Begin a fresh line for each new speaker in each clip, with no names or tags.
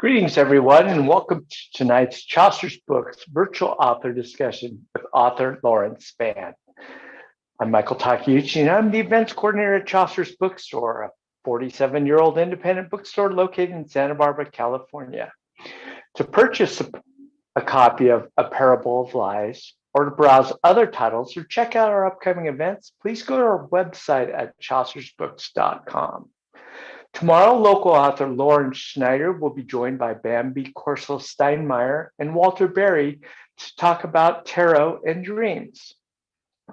Greetings, everyone, and welcome to tonight's Chaucer's Books virtual author discussion with author Lawrence Spann. I'm Michael Takeuchi, and I'm the events coordinator at Chaucer's Bookstore, a 47-year-old independent bookstore located in Santa Barbara, California. To purchase a copy of A Parable of Lies, or to browse other titles or check out our upcoming events, please go to our website at chaucersbooks.com. Tomorrow, local author Lauren Schneider will be joined by Bambi Korsel-Steinmeier and Walter Berry to talk about tarot and dreams.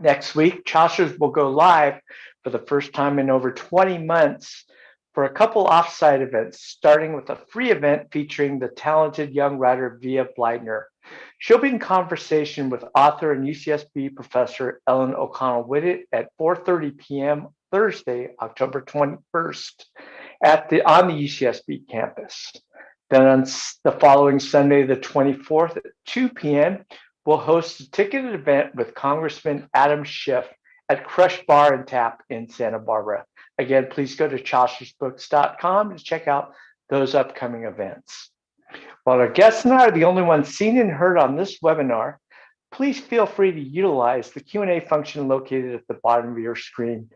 Next week, Chaucer's will go live for the first time in over 20 months for a couple offsite events, starting with a free event featuring the talented young writer Via Bleidner. She'll be in conversation with author and UCSB professor Ellen O'Connell-Whitted at 4:30 p.m. Thursday, October 21st. On the UCSB campus. Then on the following Sunday, the 24th at 2 p.m., we'll host a ticketed event with Congressman Adam Schiff at Crush Bar and Tap in Santa Barbara. Again, please go to chaucersbooks.com to check out those upcoming events. While our guests and I are the only ones seen and heard on this webinar, please feel free to utilize the Q&A function located at the bottom of your screen.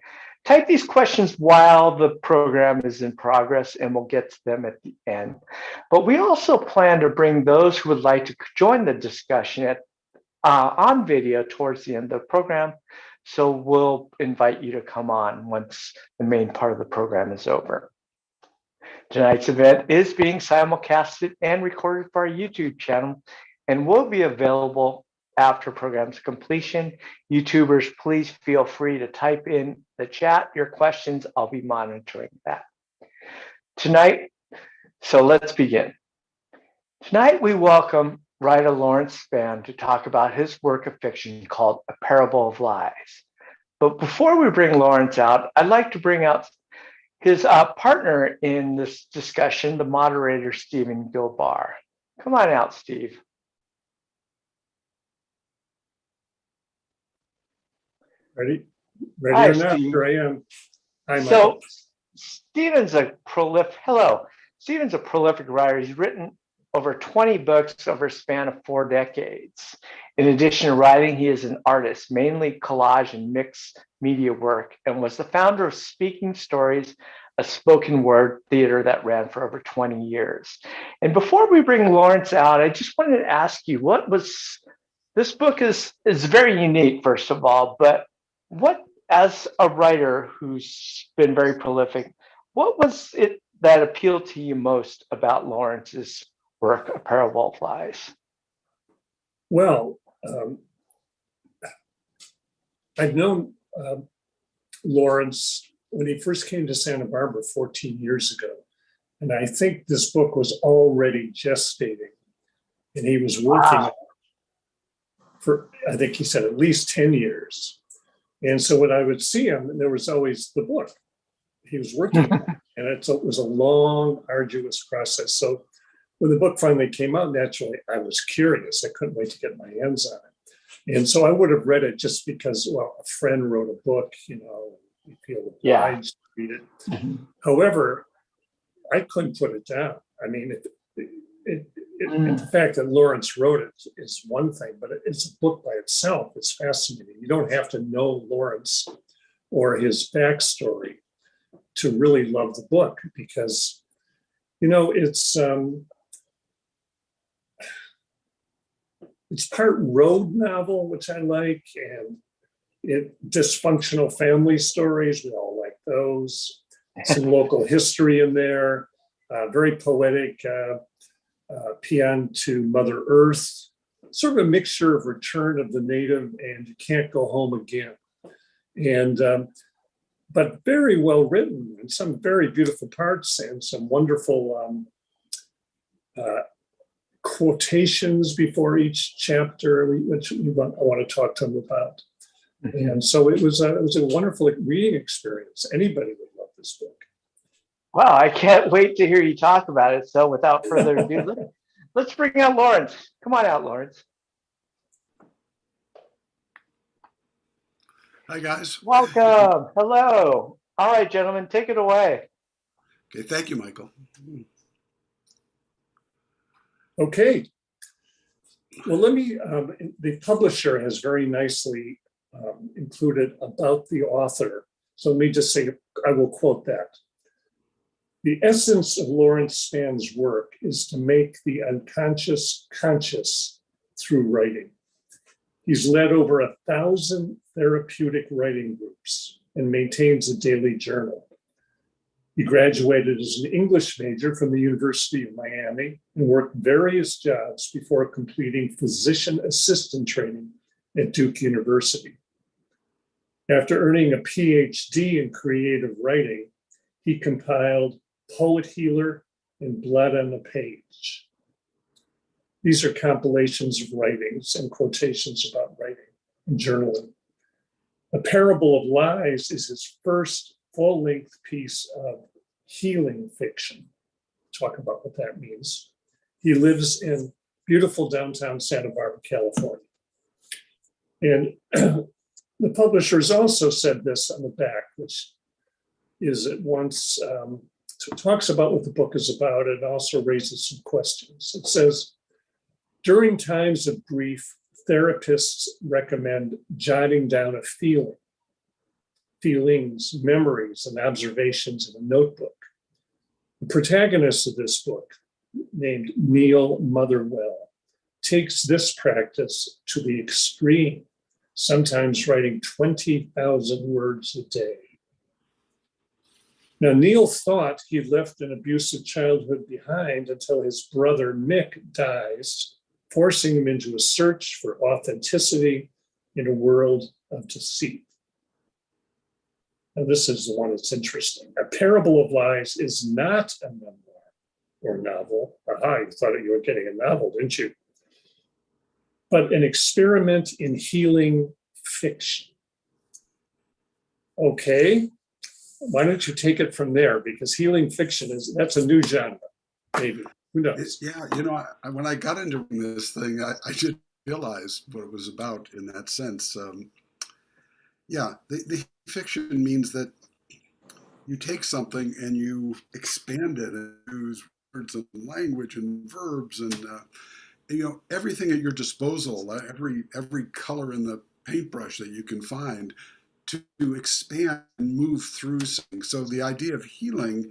Type these questions while the program is in progress, and we'll get to them at the end. But we also plan to bring those who would like to join the discussion on video towards the end of the program. So we'll invite you to come on once the main part of the program is over. Tonight's event is being simulcasted and recorded for our YouTube channel and will be available after program's completion. YouTubers, please feel free to type in the chat your questions. I'll be monitoring that tonight. So let's begin. Tonight, we welcome writer Lawrence Spann to talk about his work of fiction called A Parable of Lies. But before we bring Lawrence out, I'd like to bring out his partner in this discussion, the moderator, Stephen Gilbarr. Come on out, Steve.
Ready
Hi,
or not?
Steve.
Here I am. Hi, Michael.
So Stephen's a prolific writer. He's written over 20 books over a span of 4 decades. In addition to writing, he is an artist, mainly collage and mixed media work, and was the founder of Speaking Stories, a spoken word theater that ran for over 20 years. And before we bring Lawrence out, I just wanted to ask you, this book is very unique, first of all, but what, as a writer who's been very prolific, what was it that appealed to you most about Lawrence's work, A Parable of Lies?
Well, I've known Lawrence when he first came to Santa Barbara 14 years ago. And I think this book was already gestating. And he was working for, I think he said, at least 10 years. And so when I would see him, there was always the book he was working on. And it was a long, arduous process. So when the book finally came out, naturally, I was curious. I couldn't wait to get my hands on it. And so I would have read it just because, well, a friend wrote a book, you feel obliged to read it.
Mm-hmm.
However, I couldn't put it down. I mean, the fact that Lawrence wrote it is one thing, but it's a book by itself. It's fascinating. You don't have to know Lawrence or his backstory to really love the book because, it's part road novel, which I like, and dysfunctional family stories. We all like those. Some local history in there. Very poetic. Paean to Mother Earth, sort of a mixture of Return of the Native and You Can't Go Home Again. And, but very well written and some very beautiful parts and some wonderful quotations before each chapter, which I want to talk to him about. Mm-hmm. And so it was a wonderful reading experience. Anybody would love this book.
Wow, I can't wait to hear you talk about it. So without further ado, let's bring out Lawrence. Come on out, Lawrence.
Hi, guys.
Welcome. Hello. All right, gentlemen, take it away.
Okay, thank you, Michael.
Okay. Well, the publisher has very nicely included about the author. So let me just say, I will quote that. The essence of Lawrence Spann's work is to make the unconscious conscious through writing. He's led over 1,000 therapeutic writing groups and maintains a daily journal. He graduated as an English major from the University of Miami and worked various jobs before completing physician assistant training at Duke University. After earning a PhD in creative writing, he compiled Poet Healer and Blood on the Page. These are compilations of writings and quotations about writing and journaling. A Parable of Lies is his first full-length piece of healing fiction. Talk about what that means. He lives in beautiful downtown Santa Barbara, California. And the publishers also said this on the back, which is at once, talks about what the book is about and also raises some questions. It says, during times of grief, therapists recommend jotting down a feelings, memories, and observations in a notebook. The protagonist of this book, named Neil Motherwell, takes this practice to the extreme, sometimes writing 20,000 words a day. Now, Neil thought he left an abusive childhood behind until his brother Mick dies, forcing him into a search for authenticity in a world of deceit. Now, this is the one that's interesting. A Parable of Lies is not a memoir or novel. Aha, you thought you were getting a novel, didn't you? But an experiment in healing fiction. Okay, why don't you take it from there? Because healing fiction that's a new genre, maybe. Who knows?
When I got into this thing, I didn't realize what it was about in that sense. The fiction means that you take something and you expand it and use words and language and verbs and everything at your disposal, every color in the paintbrush that you can find to expand and move through things. So the idea of healing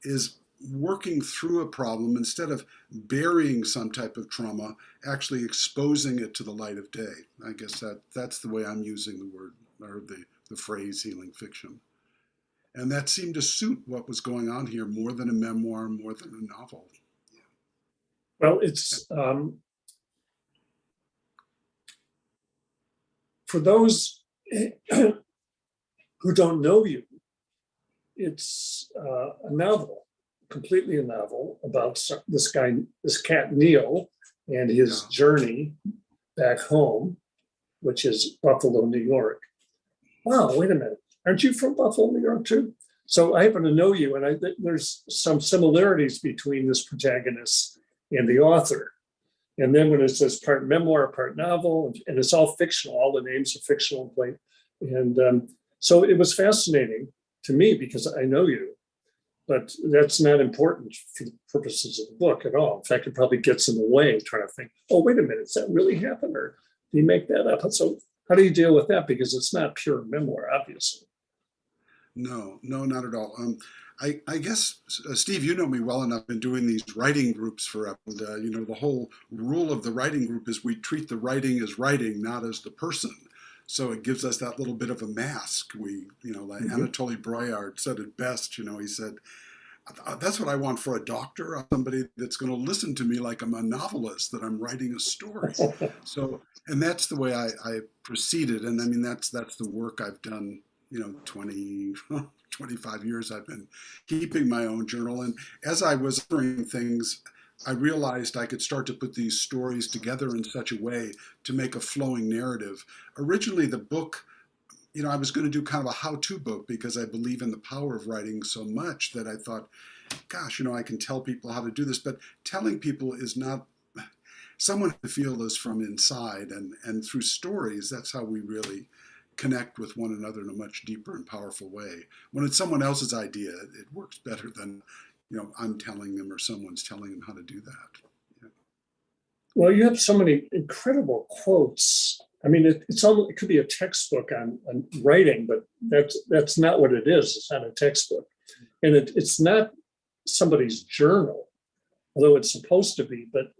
is working through a problem instead of burying some type of trauma, actually exposing it to the light of day. I guess that's the way I'm using the word or the phrase healing fiction. And that seemed to suit what was going on here more than a memoir, more than a novel.
Well, it's for those who don't know you, it's a novel, completely a novel about this cat Neil, and his journey back home, which is Buffalo, New York. Wow, wait a minute. Aren't you from Buffalo, New York too? So I happen to know you, and there's some similarities between this protagonist and the author. And then when it says part memoir, part novel, and it's all fictional, all the names are fictional. And so it was fascinating to me because I know you, but that's not important for the purposes of the book at all. In fact, it probably gets in the way trying to think, oh, wait a minute, does that really happen? Or do you make that up? So how do you deal with that? Because it's not pure memoir, obviously.
No, not at all. I guess, Steve, you know me well enough. I've been doing these writing groups forever. And, the whole rule of the writing group is we treat the writing as writing, not as the person. So it gives us that little bit of a mask. We, like Anatoly Broyard said it best, he said, that's what I want for a doctor, somebody that's going to listen to me like I'm a novelist, that I'm writing a story. So, and that's the way I proceeded. And I mean, that's the work I've done, 25 years I've been keeping my own journal. And as I was doing things, I realized I could start to put these stories together in such a way to make a flowing narrative. Originally, the book, I was going to do kind of a how-to book because I believe in the power of writing so much that I thought, gosh, I can tell people how to do this. But telling people is not, someone has to feel this from inside. And through stories, that's how we really connect with one another in a much deeper and powerful way. When it's someone else's idea, it works better than, I'm telling them or someone's telling them how to do that. Yeah.
Well, you have so many incredible quotes. I mean, it could be a textbook on writing, but that's not what it is. It's not a textbook, and it's not somebody's journal, although it's supposed to be. But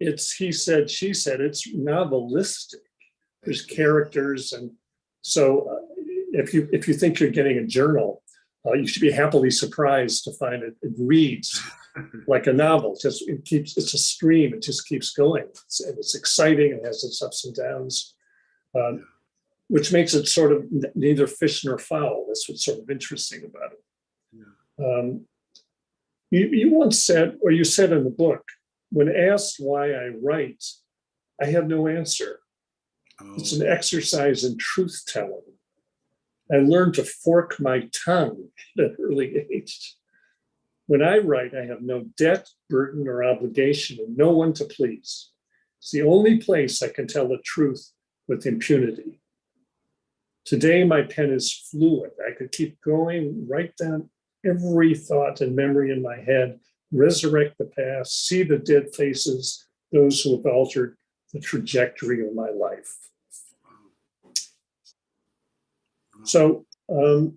it's he said, she said. It's novelistic. There's characters, and so if you think you're getting a journal, you should be happily surprised to find it reads like a novel. It's a stream. It just keeps going. It's exciting. It has its ups and downs, which makes it sort of neither fish nor fowl. That's what's sort of interesting about it. Yeah. You once said, or you said in the book, when asked why I write, I have no answer. Oh. It's an exercise in truth telling. I learned to fork my tongue at an early age. When I write, I have no debt, burden, or obligation, and no one to please. It's the only place I can tell the truth with impunity. Today, my pen is fluid. I could keep going, write down every thought and memory in my head, resurrect the past, see the dead faces, those who have altered the trajectory of my life. So, can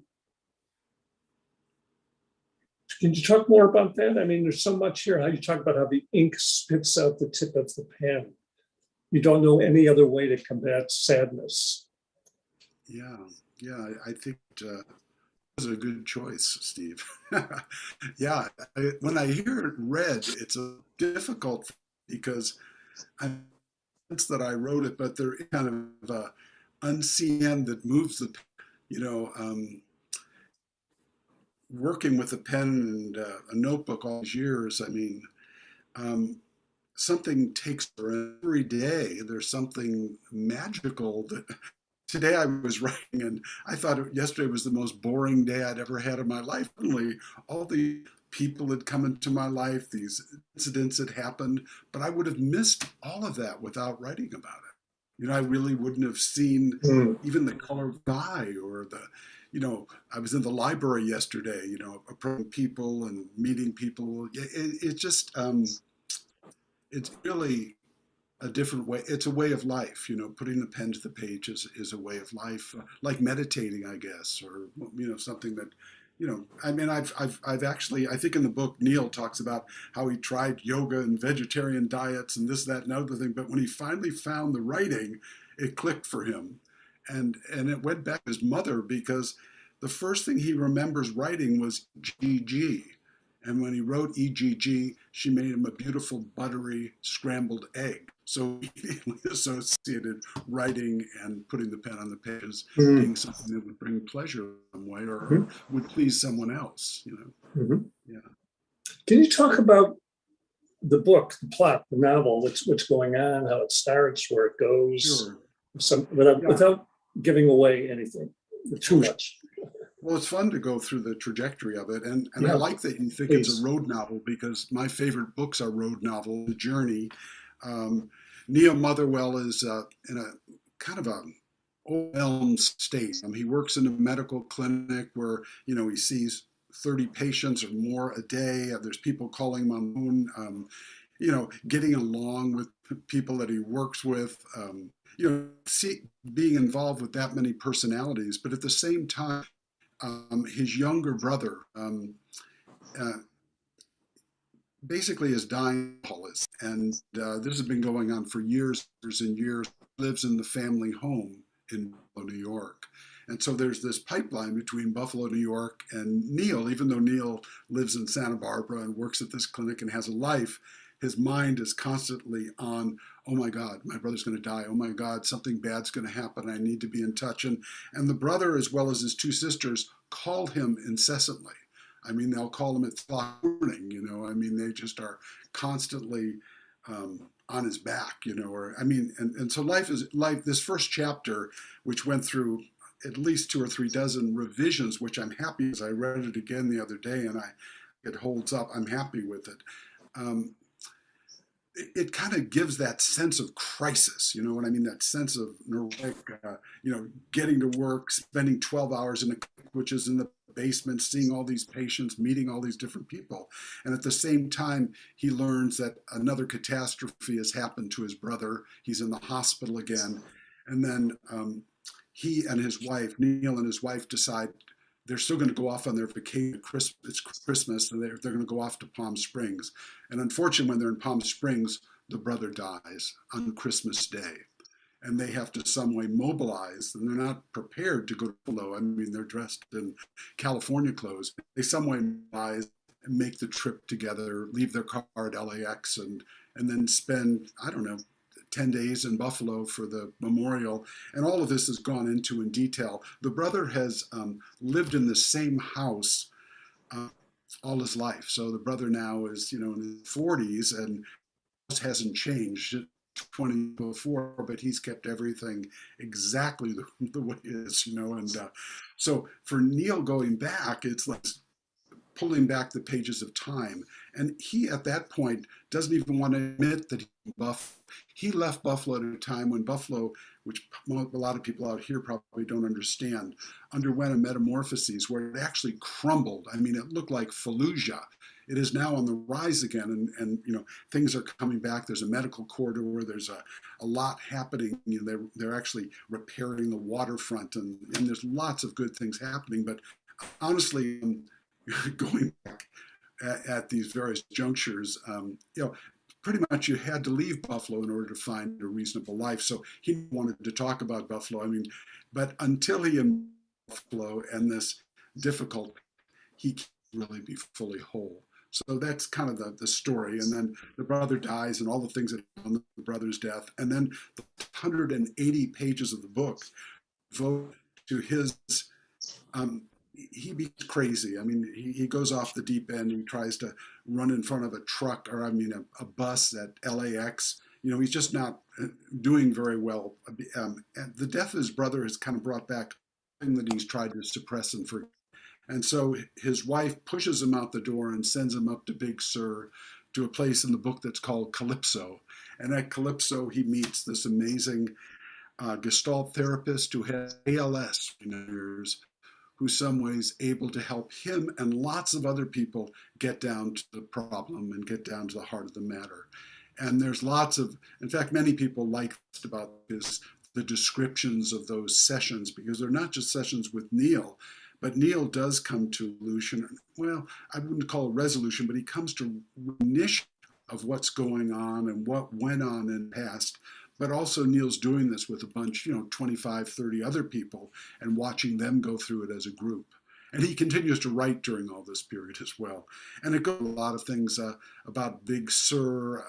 you talk more about that? I mean, there's so much here. How you talk about how the ink spits out the tip of the pen. You don't know any other way to combat sadness.
Yeah, I think it was a good choice, Steve. Yeah, when I hear it read, it's a difficult because I sense that I wrote it, but there is kind of a unseen end that moves the, working with a pen and a notebook all these years. I mean, something takes every day. There's something magical that today I was writing, and I thought yesterday was the most boring day I'd ever had in my life. Suddenly, all the people had come into my life, these incidents had happened, but I would have missed all of that without writing about it. I really wouldn't have seen even the color of the eye or the, I was in the library yesterday, approaching people and meeting people. It's just, it's really a different way. It's a way of life, putting the pen to the page is a way of life, like meditating, I guess, or, something that, I mean, I've actually, I think in the book, Neil talks about how he tried yoga and vegetarian diets and this, that, and other thing. But when he finally found the writing, it clicked for him. And it went back to his mother because the first thing he remembers writing was GG. And when he wrote EGG, she made him a beautiful buttery scrambled egg. So he associated writing and putting the pen on the pages being something that would bring pleasure some way or would please someone else, Yeah.
Can you talk about the book, the plot, the novel, what's going on, how it starts, where it goes,
Sure.
Without giving away anything too much?
Well, it's fun to go through the trajectory of it. And I like that you think it's a road novel because my favorite books are road novels, The Journey. Neil Motherwell is in a kind of a overwhelmed state. He works in a medical clinic where, he sees 30 patients or more a day. There's people calling him on the phone, getting along with people that he works with, being involved with that many personalities. But at the same time, his younger brother basically is dying, and this has been going on for years and years. Lives in the family home in Buffalo, New York. And so there's this pipeline between Buffalo, New York and Neil. Even though Neil lives in Santa Barbara and works at this clinic and has a life, his mind is constantly on, oh my God, my brother's going to die. Oh my God, something bad's going to happen. I need to be in touch. And the brother, as well as his two sisters, call him incessantly. I mean, they'll call him at 3 morning, I mean, they just are constantly on his back, and so life. This first chapter, which went through at least 2 or 3 dozen revisions, which I'm happy as I read it again the other day and it holds up. I'm happy with it. It kind of gives that sense of crisis, what I mean? That sense of neurotic, getting to work, spending 12 hours in a clinic, which is in the basement, seeing all these patients, meeting all these different people. And at the same time, he learns that another catastrophe has happened to his brother. He's in the hospital again. And then he and his wife, Neil and his wife, decide they're still going to go off on their vacation. It's Christmas, and they're going to go off to Palm Springs. And unfortunately, when they're in Palm Springs, the brother dies on Christmas Day. And they have to some way mobilize, and they're not prepared to go to Buffalo. I mean, they're dressed in California clothes. They some way mobilize and make the trip together, leave their car at LAX, and then spend, I don't know, 10 days in Buffalo for the memorial. And all of this is gone into in detail. The brother has lived in the same house all his life. So the brother now is, in his 40s, and hasn't changed 20 before, but he's kept everything exactly the way it is, and so for Neil going back, it's like pulling back the pages of time. And he, at that point, doesn't even want to admit that he left Buffalo at a time when Buffalo, which a lot of people out here probably don't understand, underwent a metamorphosis where it actually crumbled. I mean, it looked like Fallujah. It is now on the rise again, and things are coming back. There's a medical corridor. There's a lot happening. They're actually repairing the waterfront, and there's lots of good things happening. But honestly, going back at these various junctures, pretty much you had to leave Buffalo in order to find a reasonable life. So he wanted to talk about Buffalo. I mean, but until he in Buffalo and this difficult, he can't really be fully whole. So that's kind of the story. And then the brother dies and all the things that on the brother's death. And then the 180 pages of the book devote to his, he becomes crazy. I mean, he goes off the deep end. He tries to run in front of a truck, or a bus at LAX. He's just not doing very well. And the death of his brother has kind of brought back something that he's tried to suppress and forget. And so his wife pushes him out the door and sends him up to Big Sur, to a place in the book that's called Calypso. And at Calypso, he meets this amazing Gestalt therapist who has ALS, who's some ways able to help him and lots of other people get down to the problem and get down to the heart of the matter. And there's in fact, many people liked about the descriptions of those sessions, because they're not just sessions with Neil, but Neil does come to resolution. Well, I wouldn't call it resolution, but he comes to recognition of what's going on and what went on in the past. But also Neil's doing this with a bunch, 25, 30 other people, and watching them go through it as a group. And he continues to write during all this period as well. And it goes a lot of things about Big Sur,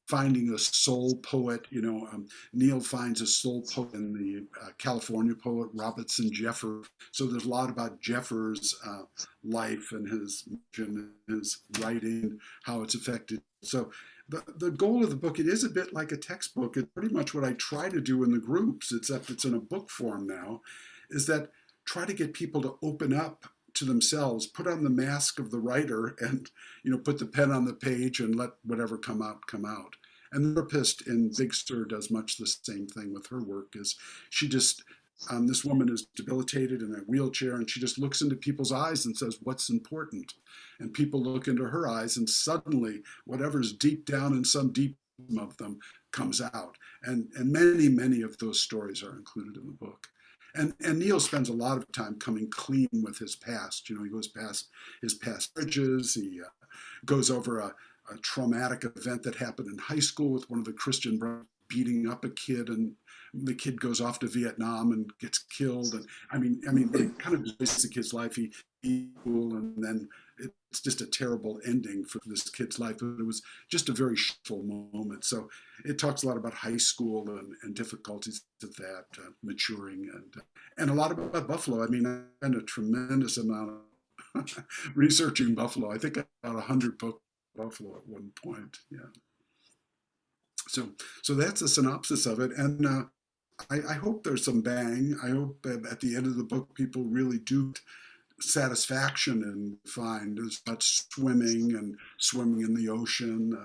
finding a soul poet. Neil finds a soul poet in the California poet Robertson Jeffers. So there's a lot about Jeffers' life and his writing, how it's affected. So the goal of the book, it is a bit like a textbook. It's pretty much what I try to do in the groups, except it's in a book form now, is that try to get people to open up to themselves, put on the mask of the writer, and put the pen on the page and let whatever come out come out. And the therapist in Big Sur does much the same thing with her work. Is she just this woman is debilitated in a wheelchair, and she just looks into people's eyes and says, "What's important?" And people look into her eyes, and suddenly whatever's deep down in some deep of them comes out. And many of those stories are included in the book. And Neil spends a lot of time coming clean with his past. He goes past his past marriages. He goes over a traumatic event that happened in high school with one of the Christian brothers beating up a kid, and the kid goes off to Vietnam and gets killed. And I mean, it kind of basic his life. He and then it's just a terrible ending for this kid's life. But it was just a very full moment. So it talks a lot about high school and difficulties of that, maturing, and a lot about Buffalo. I mean, I spent a tremendous amount of researching Buffalo. I think about 100 books on Buffalo at one point. Yeah. So that's a synopsis of it, and I hope there's some bang. I hope at the end of the book people really do satisfaction and find as much swimming in the ocean.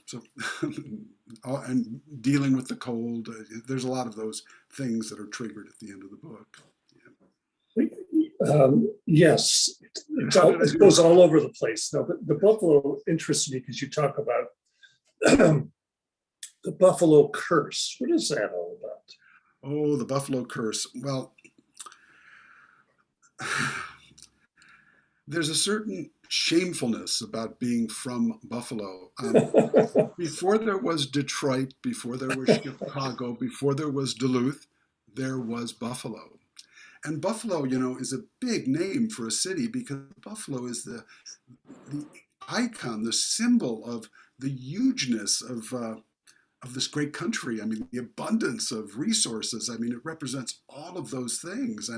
So and dealing with the cold. There's a lot of those things that are triggered at the end of the book. Yeah.
Yes, it goes all over the place. Now, the buffalo interests me because you talk about the buffalo curse. What is that all about?
Oh, the buffalo curse. Well, there's a certain shamefulness about being from Buffalo. Before there was Detroit, before there was Chicago, before there was Duluth, there was Buffalo. And Buffalo, is a big name for a city because Buffalo is the icon, the symbol of the hugeness of this great country. I mean, the abundance of resources. I mean, it represents all of those things.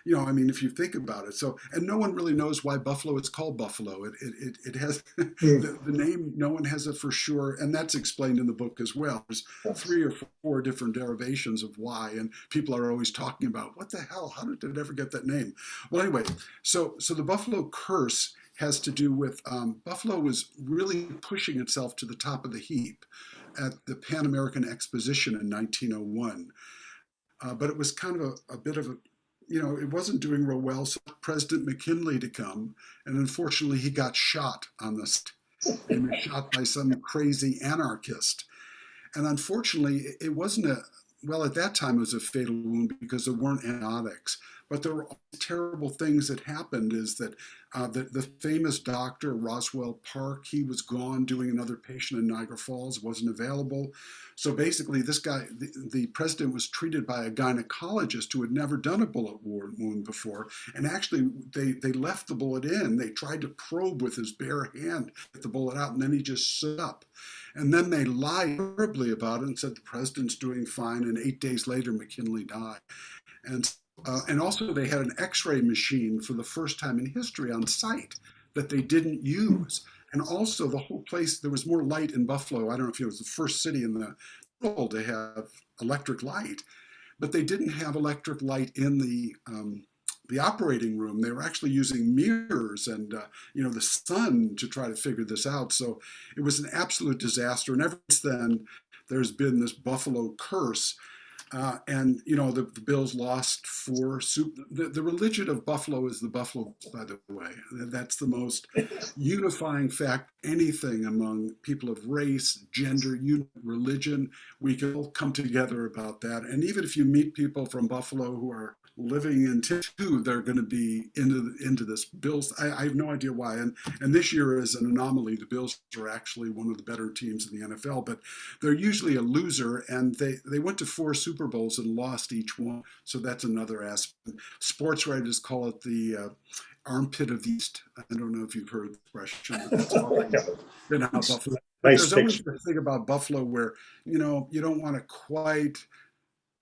If you think about it. So, and no one really knows why Buffalo is called Buffalo. It has the name, no one has it for sure. And that's explained in the book as well. There's 3 or 4 different derivations of why. And people are always talking about, what the hell, how did it ever get that name? Well, anyway, so the Buffalo curse has to do with Buffalo was really pushing itself to the top of the heap at the Pan American Exposition in 1901. But it was kind of a bit of a, it wasn't doing real well. So President McKinley to come, and unfortunately he got shot on this. He was shot by some crazy anarchist. And unfortunately, it wasn't at that time it was a fatal wound because there weren't antibiotics. But there were terrible things that happened is that the famous doctor, Roswell Park, he was gone doing another patient in Niagara Falls, wasn't available. So basically this guy, the president was treated by a gynecologist who had never done a bullet wound before. And actually they left the bullet in. They tried to probe with his bare hand, get the bullet out, and then he just stood up. And then they lied horribly about it and said the president's doing fine. And 8 days later, McKinley died. And also they had an x-ray machine for the first time in history on site that they didn't use. And also the whole place, there was more light in Buffalo. I don't know if it was the first city in the world to have electric light, but they didn't have electric light in the operating room. They were actually using mirrors and the sun to try to figure this out. So it was an absolute disaster. And ever since then, there's been this Buffalo curse. The Bills lost 4. The religion of Buffalo is the Buffalo, by the way. That's the most unifying fact. Anything among people of race, gender, religion, we can all come together about that. And even if you meet people from Buffalo who are living in Timbuktu, they're going to be into this. Bills, I have no idea why. And this year is an anomaly. The Bills are actually one of the better teams in the NFL, but they're usually a loser. And they went to 4 Super Bowls and lost each one. So that's another aspect. Sports writers call it the armpit of the East. I don't know if you've heard the expression. Buffalo. There's always the thing about Buffalo where, you don't want to quite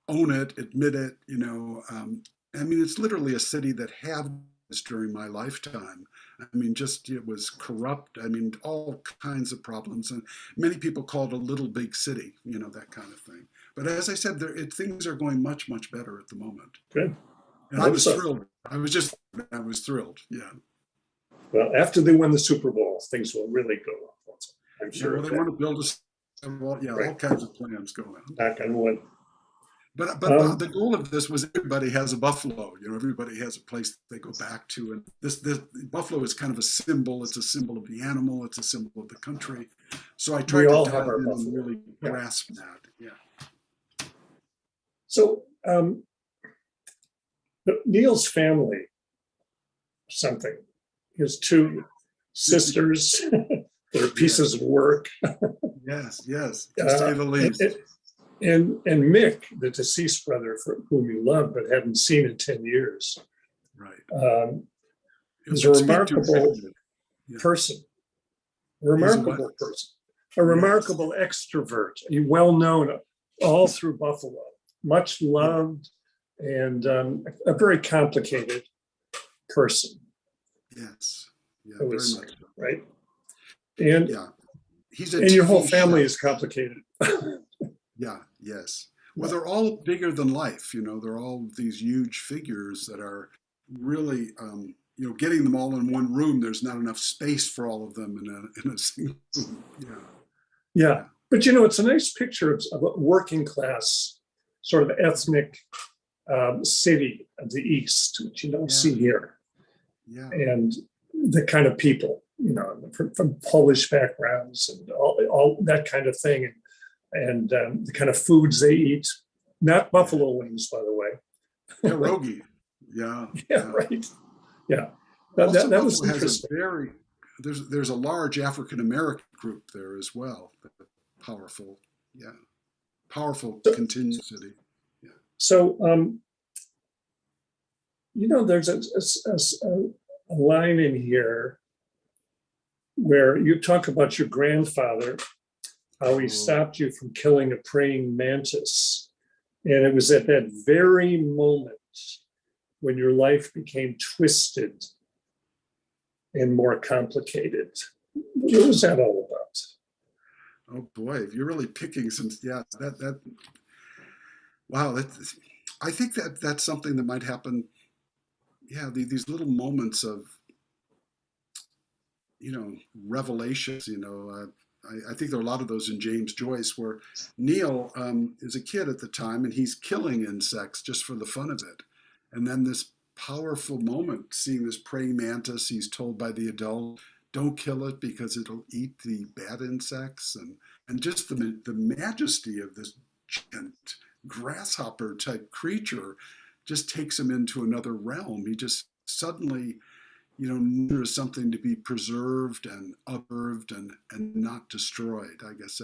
own it, admit it, it's literally a city that had this during my lifetime. It was corrupt. All kinds of problems. And many people call it a little big city, that kind of thing. But as I said, things are going much, much better at the moment.
Good.
And I was thrilled. I was thrilled. Yeah.
Well, after they win the Super Bowl, things will really go up. I'm sure.
They want to build right. All kinds of plans going on.
Knock on wood.
But the goal of this was everybody has a buffalo. Everybody has a place they go back to, and this buffalo is kind of a symbol. It's a symbol of the animal. It's a symbol of the country. So I tried to dive in and really grasp that. Yeah.
So Neil's family, his 2 sisters, that are pieces of work.
Yes, to say the least.
And Mick, the deceased brother whom you love but haven't seen in 10 years,
right?
Is a remarkable person. A remarkable extrovert. Well known all through Buffalo, much loved, and a very complicated person.
Yes,
very much so. Right.
And
your whole family is complicated.
Yeah, yes. Well, they're all bigger than life, they're all these huge figures that are really, getting them all in one room, there's not enough space for all of them in a single room.
Yeah. But, it's a nice picture of a working class, sort of ethnic city of the East, which you don't
Yeah.
see here.
Yeah.
And the kind of people, from Polish backgrounds and all that kind of thing, and the kind of foods they eat. Not buffalo wings, by the way.
Pierogi. Yeah.
Yeah, right. Yeah.
Also,
That was
Buffalo has
interesting.
there's a large African American group there as well. Powerful, yeah, powerful continued city. Yeah.
So, there's a line in here where you talk about your grandfather, how he stopped you from killing a praying mantis. And it was at that very moment when your life became twisted and more complicated. What was that all about?
Oh boy, you're really picking some. Yeah, wow. I think that's something that might happen. Yeah, these little moments of revelations. I think there are a lot of those in James Joyce, where Neil is a kid at the time and he's killing insects just for the fun of it, and then this powerful moment, seeing this praying mantis, he's told by the adult, "Don't kill it because it'll eat the bad insects," and just the majesty of this giant grasshopper type creature just takes him into another realm. He just suddenly there is something to be preserved and observed and not destroyed. I guess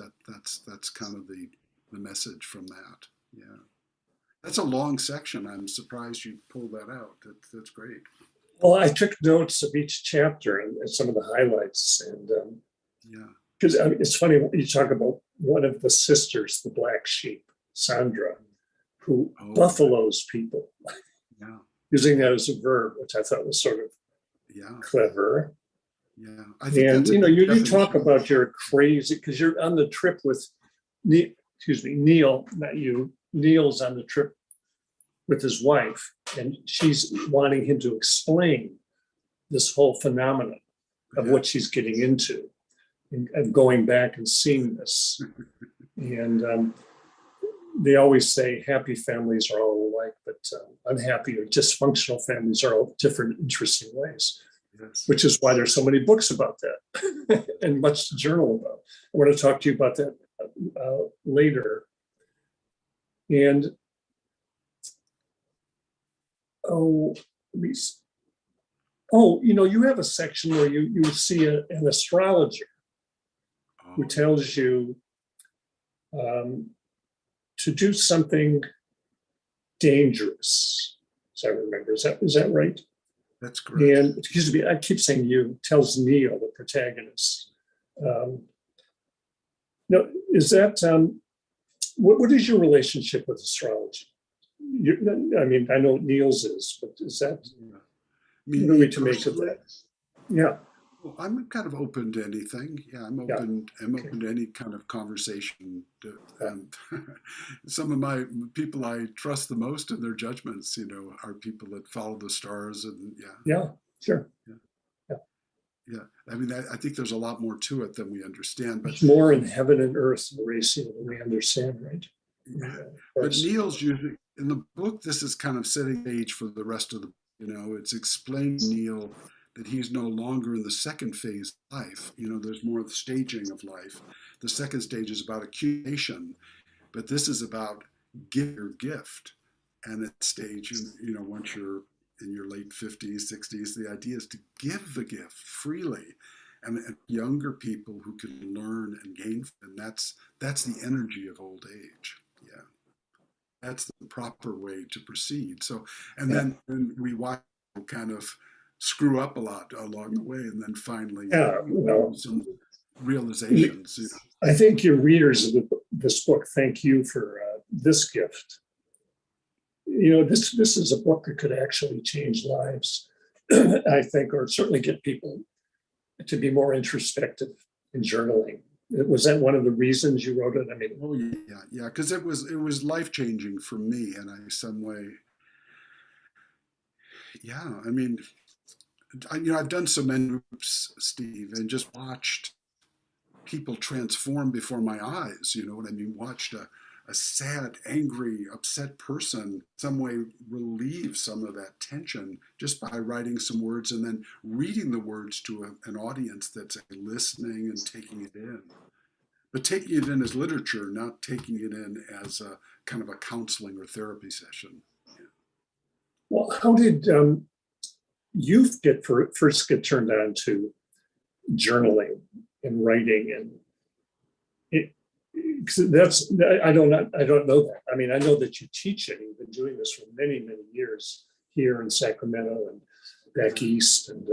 that's kind of the message from that. Yeah, that's a long section. I'm surprised you pulled that out. That's great.
Well, I took notes of each chapter and some of the highlights, and
Yeah,
because it's funny you talk about one of the sisters, the black sheep, Sandra, who buffaloes people,
yeah,
using that as a verb, which I thought was sort of
yeah,
clever.
yeah. I think
And
that's a good
you talk
definition.
about your crazy, because you're on the trip with Neil, not you. Neil's on the trip with his wife, and she's wanting him to explain this whole phenomenon of
Yeah.
what she's getting into, and going back and seeing this. And they always say happy families are all alike, but unhappy or dysfunctional families are all different, interesting ways.
Yes.
Which is why there's so many books about that and much to journal about. I want to talk to you about that later. And you have a section where you see an astrologer who tells you to do something dangerous, as I remember. Is that right?
That's correct.
And excuse me, I keep saying you, tells Neil, the protagonist. No, is that, what is your relationship with astrology? I mean, I know Neil's is, but is that, what are we to make of that? Yeah.
Well, I'm kind of open to anything. Yeah, I'm open. I'm open to any kind of conversation. And some of my people I trust the most in their judgments, are people that follow the stars. And
Yeah, sure.
Yeah. I mean, I think there's a lot more to it than we understand. But
there's more in heaven and earth, Horatio, than we understand, right?
But Neil's usually in the book. This is kind of setting stage for the rest of the. It's explaining Neil that he's no longer in the second phase of life. There's more of the staging of life. The second stage is about accumulation, but this is about give your gift. And at stage, once you're in your late 50s, 60s, the idea is to give the gift freely. And younger people who can learn and gain, and that's the energy of old age. Yeah, that's the proper way to proceed. So, and then we watch kind of screw up a lot along the way, and then finally some realizations.
I think your readers of this book thank you for this gift. This is a book that could actually change lives, I think, or certainly get people to be more introspective in journaling. Was that one of the reasons you wrote it? I mean,
yeah, because it was life changing for me in some way. Yeah, I mean, I've done so many groups, Steve, and just watched people transform before my eyes. You know what I mean? Watched a a sad, angry, upset person, some way relieve some of that tension just by writing some words and then reading the words to an audience that's listening and taking it in. But taking it in as literature, not taking it in as a kind of a counseling or therapy session.
Well, how did you first get turned on to journaling and writing? And it, 'cause that's I don't know that. I mean, I know that you teach it. You've been doing this for many, many years here in Sacramento and back east, and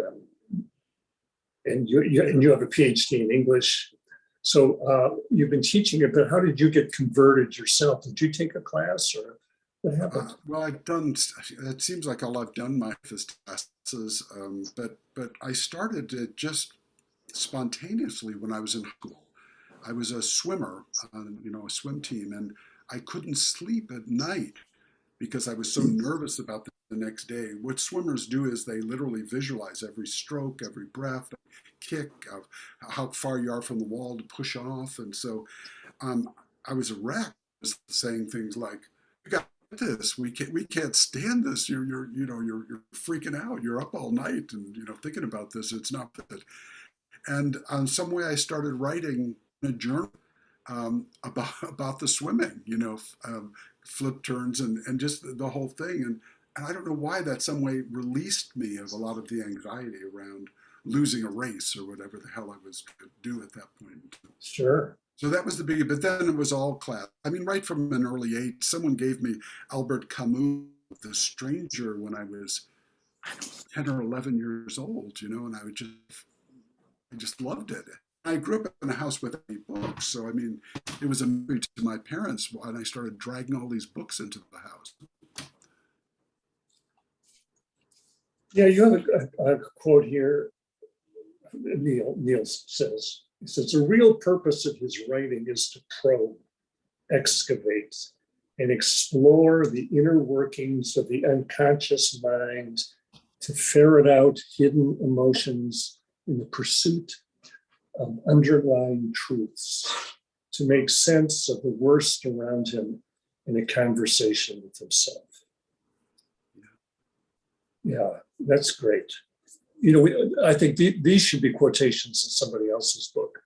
you have a PhD in English. So you've been teaching it, but how did you get converted yourself? Did you take a class, or what happened?
Well, it seems like all I've done my classes, but I started it just spontaneously when I was in school. I was a swimmer on, a swim team, and I couldn't sleep at night because I was so nervous about the next day. What swimmers do is they literally visualize every stroke, every breath, kick, how far you are from the wall to push off. And so I was a wreck, saying things like, "You got this. We can't stand this. You're freaking out. You're up all night and thinking about this. It's not good." And some way I started writing a journal about the swimming, flip turns and just the whole thing. And I don't know why that some way released me of a lot of the anxiety around losing a race or whatever the hell I was going to do at that point.
Sure.
So that was the big, but then it was all class. I mean, right from an early age, someone gave me Albert Camus, The Stranger, when I was, 10 or 11 years old, and I just loved it. I grew up in a house with 8 books. So, I mean, it was a mystery to my parents when I started dragging all these books into the house.
Yeah, you have a quote here. Neil says, he says, the real purpose of his writing is to probe, excavate, and explore the inner workings of the unconscious mind, to ferret out hidden emotions in the pursuit of underlying truths, to make sense of the worst around him in a conversation with himself. Yeah, that's great. I think these should be quotations in somebody else's book,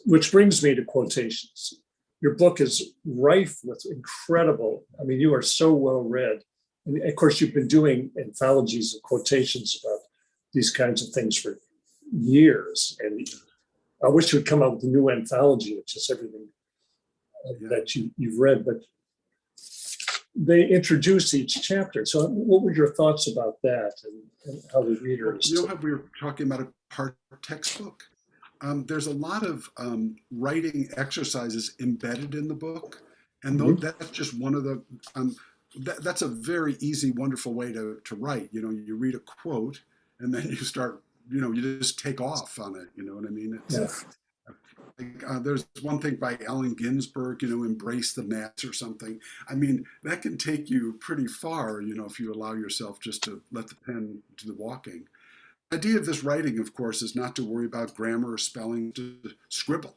which brings me to quotations. Your book is rife with incredible, I mean, you are so well read. And of course, you've been doing anthologies of quotations about these kinds of things for years. And I wish you would come out with a new anthology of just everything that you've read, but they introduce each chapter. So what were your thoughts about that and how the reader is?
How we were talking about a part textbook. There's a lot of writing exercises embedded in the book. And that's just one of the, that's a very easy, wonderful way to write. You read a quote and then you start, you just take off on it. You know what I mean? There's one thing by Allen Ginsberg, embrace the mess or something. I mean, that can take you pretty far, if you allow yourself just to let the pen do the walking. The idea of this writing, of course, is not to worry about grammar or spelling, to scribble.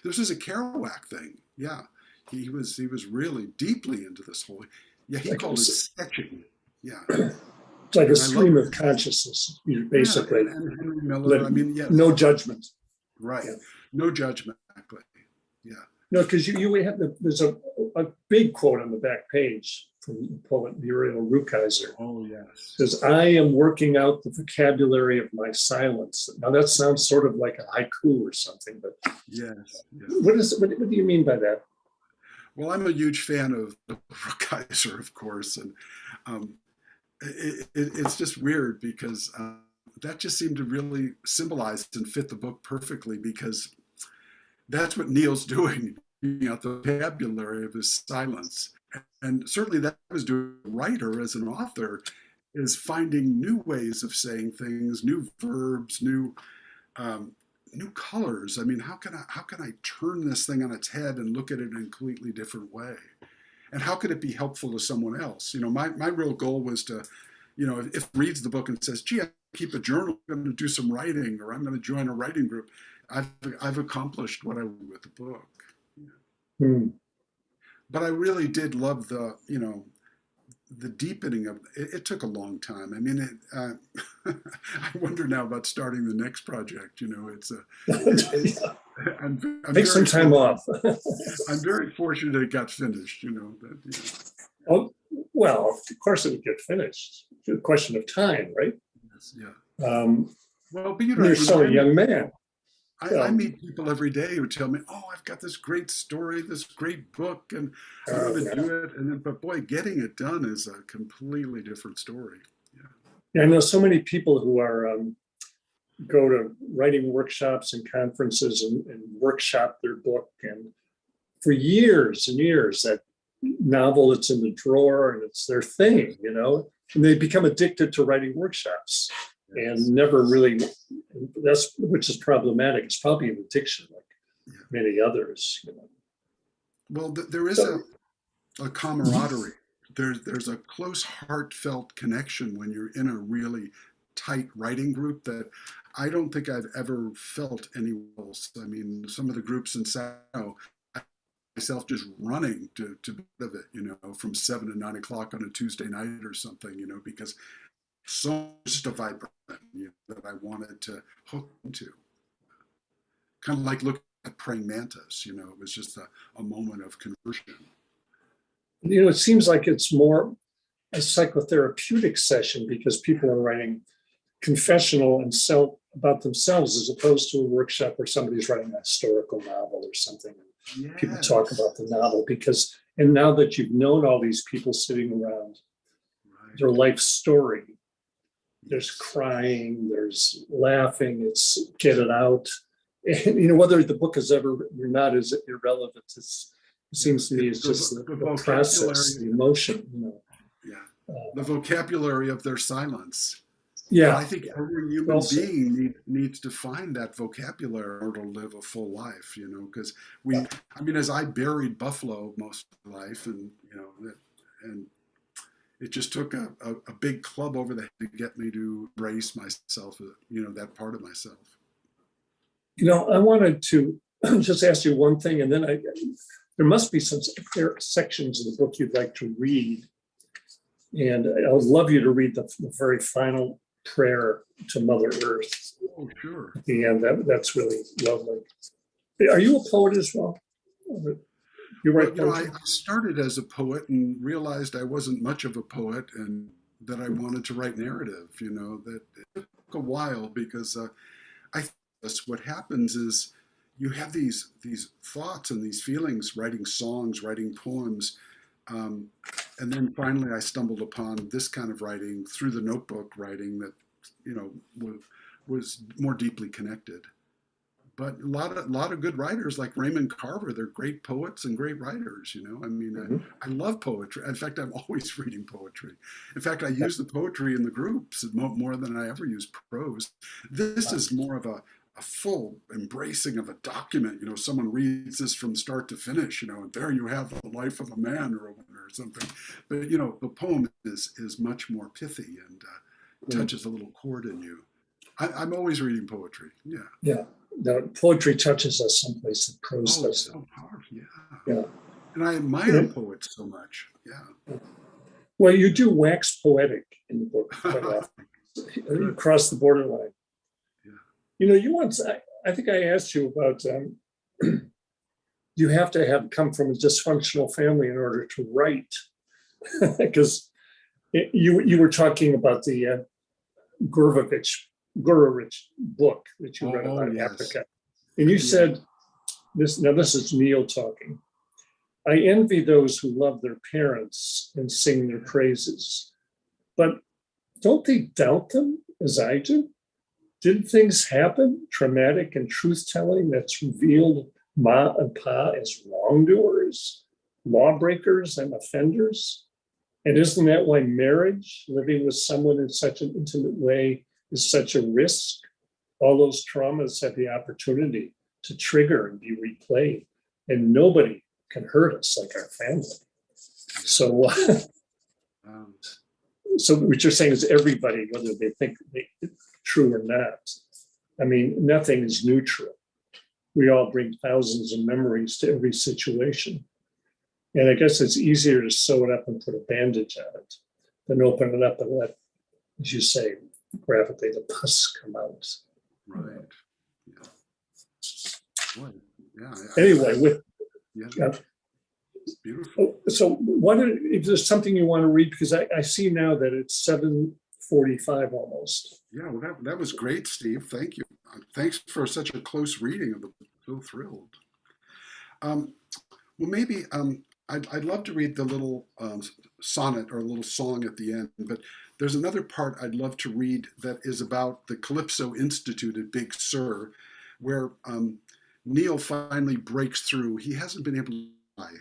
This is a Kerouac thing. Yeah, he was really deeply into this whole. Yeah, he called it sketching. Yeah.
It's like a stream of consciousness, basically.
Yeah, and Henry Miller, yes.
No judgment.
Right. Yeah. No judgment. Exactly. Yeah.
No, because you have there's a big quote on the back page from the poet Muriel Rukeyser.
Oh, yes.
It says, I am working out the vocabulary of my silence. Now that sounds sort of like a haiku or something, but
yes.
What do you mean by that?
Well, I'm a huge fan of Rukeyser, of course, and it's just weird because that just seemed to really symbolize and fit the book perfectly, because that's what Neil's doing, out the vocabulary of his silence. And certainly that was doing a writer as an author, is finding new ways of saying things, new verbs, new colors. I mean, how can I turn this thing on its head and look at it in a completely different way? And how could it be helpful to someone else? My real goal was to, if reads the book and says, gee, I keep a journal, I'm going to do some writing, or I'm going to join a writing group, I've accomplished what I want with the book. but I really did love the deepening of it. It took a long time. I mean, I wonder now about starting the next project. I'm
Take some
very
time off.
I'm very fortunate it got finished.
Oh, well, of course it would get finished. It's a question of time, right?
Yes, yeah.
Well,
but
you're still a young man.
I meet people every day who tell me, "Oh, I've got this great story, this great book, and I want to do it." And then, but boy, getting it done is a completely different story.
Yeah, I know so many people who are go to writing workshops and conferences and workshop their book, and for years and years, that novel that's in the drawer and it's their thing, and they become addicted to writing workshops. And never really, which is problematic. It's probably an addiction like many others.
Well, there is a camaraderie. There's a close, heartfelt connection when you're in a really tight writing group that I don't think I've ever felt anywhere else. I mean, some of the groups in Sao, myself just running to bit of it, from 7 to 9 o'clock on a Tuesday night or something, because so just a vibration that I wanted to hook into. Kind of like looking at praying mantis, it was just a moment of conversion.
It seems like it's more a psychotherapeutic session because people are writing confessional and about themselves as opposed to a workshop where somebody's writing a historical novel or something.
Yes.
People talk about the novel and now that you've known all these people sitting around, their life story, there's crying, there's laughing, it's get it out. And, whether the book is ever written or not is irrelevant. It seems to me it's just the process, the emotion.
The vocabulary of their silence.
Yeah.
And I think every human being needs to find that vocabulary in order to live a full life, because as I buried buffalo most of my life and it just took a big club over the head to get me to embrace myself, that part of myself.
I wanted to just ask you one thing, and then there must be some sections of the book you'd like to read. And I would love you to read the very final prayer to Mother Earth.
Oh, sure.
At the end, that's really lovely. Are you a poet as well? You write poetry?
I started as a poet and realized I wasn't much of a poet and that I wanted to write narrative, that it took a while because I think what happens is you have these thoughts and these feelings, writing songs, writing poems, and then finally I stumbled upon this kind of writing through the notebook writing that, was more deeply connected. But a lot of good writers like Raymond Carver, they're great poets and great writers, I love poetry. In fact, I'm always reading poetry. In fact, I use the poetry in the groups more than I ever use prose. This is more of a full embracing of a document. Someone reads this from start to finish, and there you have the life of a man or a woman or something. But, the poem is much more pithy and touches a little chord in you. I'm always reading poetry. Yeah.
Yeah. The poetry touches us someplace that prose doesn't.
So powerful.
Yeah.
And I admire poets so much. Yeah.
Well, you do wax poetic in the book quite often. You cross the borderline.
Yeah.
You once, I think I asked you about, you have to have come from a dysfunctional family in order to write, because you were talking about the Gurevich book that you read about Africa. And you said, this is Neil talking, I envy those who love their parents and sing their praises, but don't they doubt them as I do? Did things happen, traumatic and truth-telling, that's revealed Ma and Pa as wrongdoers, lawbreakers, and offenders? And isn't that why marriage, living with someone in such an intimate way, is such a risk? All those traumas have the opportunity to trigger and be replayed, and nobody can hurt us like our family. So, so what you're saying is everybody, whether they think it's true or not, nothing is neutral. We all bring thousands of memories to every situation. And I guess it's easier to sew it up and put a bandage on it than open it up and let, as you say, graphically, the pus come out.
Right. Yeah. Boy, yeah.
Anyway, with
yeah, it's beautiful.
so if there's something you want to read, because I see now that it's 7:45 almost.
Yeah, well, that was great, Steve. Thank you. Thanks for such a close reading of the book. So thrilled. Um, well, maybe I'd love to read the little sonnet or a little song at the end, but there's another part I'd love to read that is about the Calypso Institute at Big Sur, where Neil finally breaks through. He hasn't been able to die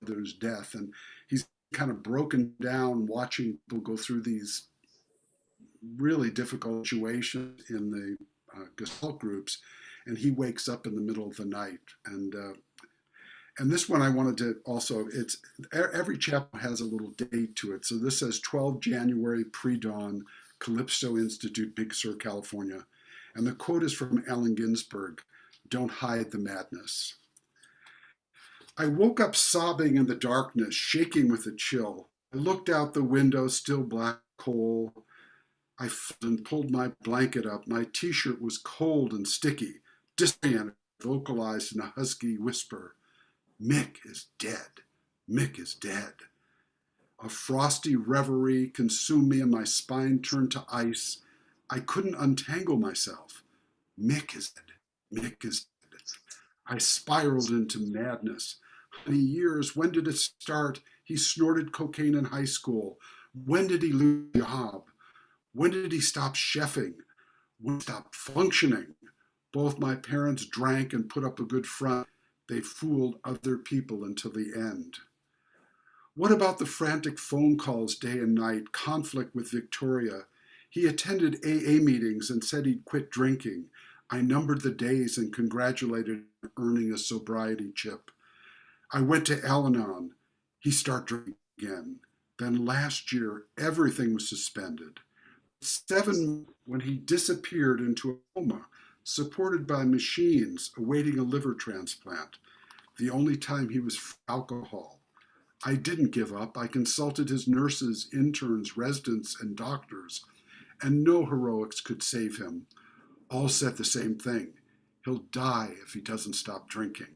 to his death, and he's kind of broken down watching people go through these really difficult situations in the Gestalt groups, and he wakes up in the middle of the night. And this one I wanted to also, it's every chapter has a little date to it. So this says 12 January pre-dawn, Calypso Institute, Big Sur, California. And the quote is from Allen Ginsberg, "Don't hide the madness." I woke up sobbing in the darkness, shaking with a chill. I looked out the window, still black coal. I pulled my blanket up. My t-shirt was cold and sticky, disoriented, vocalized in a husky whisper. Mick is dead. Mick is dead. A frosty reverie consumed me and my spine turned to ice. I couldn't untangle myself. Mick is dead. Mick is dead. I spiraled into madness. How many years? When did it start? He snorted cocaine in high school. When did he lose a job? When did he stop chefing? When did he stop functioning? Both my parents drank and put up a good front. They fooled other people until the end. What about the frantic phone calls day and night, conflict with Victoria? He attended AA meetings and said he'd quit drinking. I numbered the days and congratulated him on earning a sobriety chip. I went to Al-Anon. He started drinking again. Then last year, everything was suspended. 7 when he disappeared into a coma, supported by machines, awaiting a liver transplant. The only time he was free of alcohol. I didn't give up. I consulted his nurses, interns, residents, and doctors, and no heroics could save him. All said the same thing. He'll die if he doesn't stop drinking.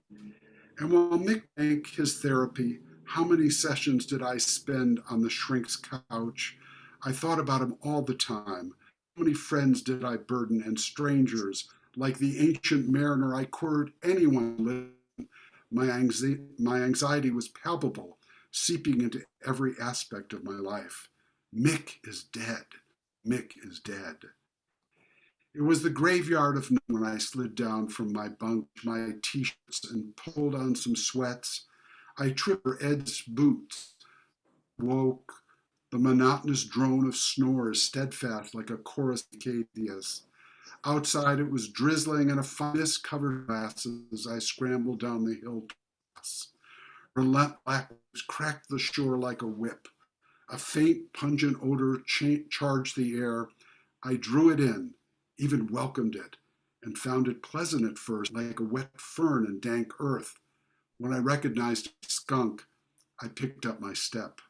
And while Mick drank his therapy, how many sessions did I spend on the shrink's couch? I thought about him all the time. How many friends did I burden and strangers? Like the ancient mariner, I courted anyone living. My anxiety was palpable, seeping into every aspect of my life. Mick is dead. Mick is dead. It was the graveyard of night when I slid down from my bunk, my t-shirts, and pulled on some sweats. I tripped over Ed's boots, woke, the monotonous drone of snores steadfast like a chorus of cicadas. Outside it was drizzling and a mist covered glasses as I scrambled down the hill to us. Relentless black waves cracked the shore like a whip. A faint, pungent odor charged the air. I drew it in, even welcomed it, and found it pleasant at first, like a wet fern and dank earth. When I recognized a skunk, I picked up my step.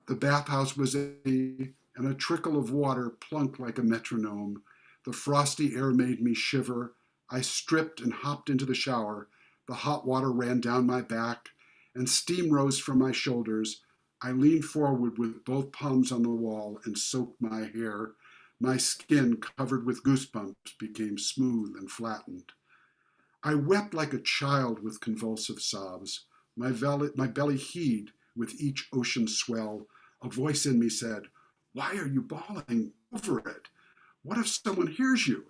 The bathhouse was empty, and a trickle of water plunked like a metronome. The frosty air made me shiver. I stripped and hopped into the shower. The hot water ran down my back, and steam rose from my shoulders. I leaned forward with both palms on the wall and soaked my hair. My skin, covered with goosebumps, became smooth and flattened. I wept like a child with convulsive sobs. My belly heaved with each ocean swell. A voice in me said, "Why are you bawling over it? What if someone hears you?"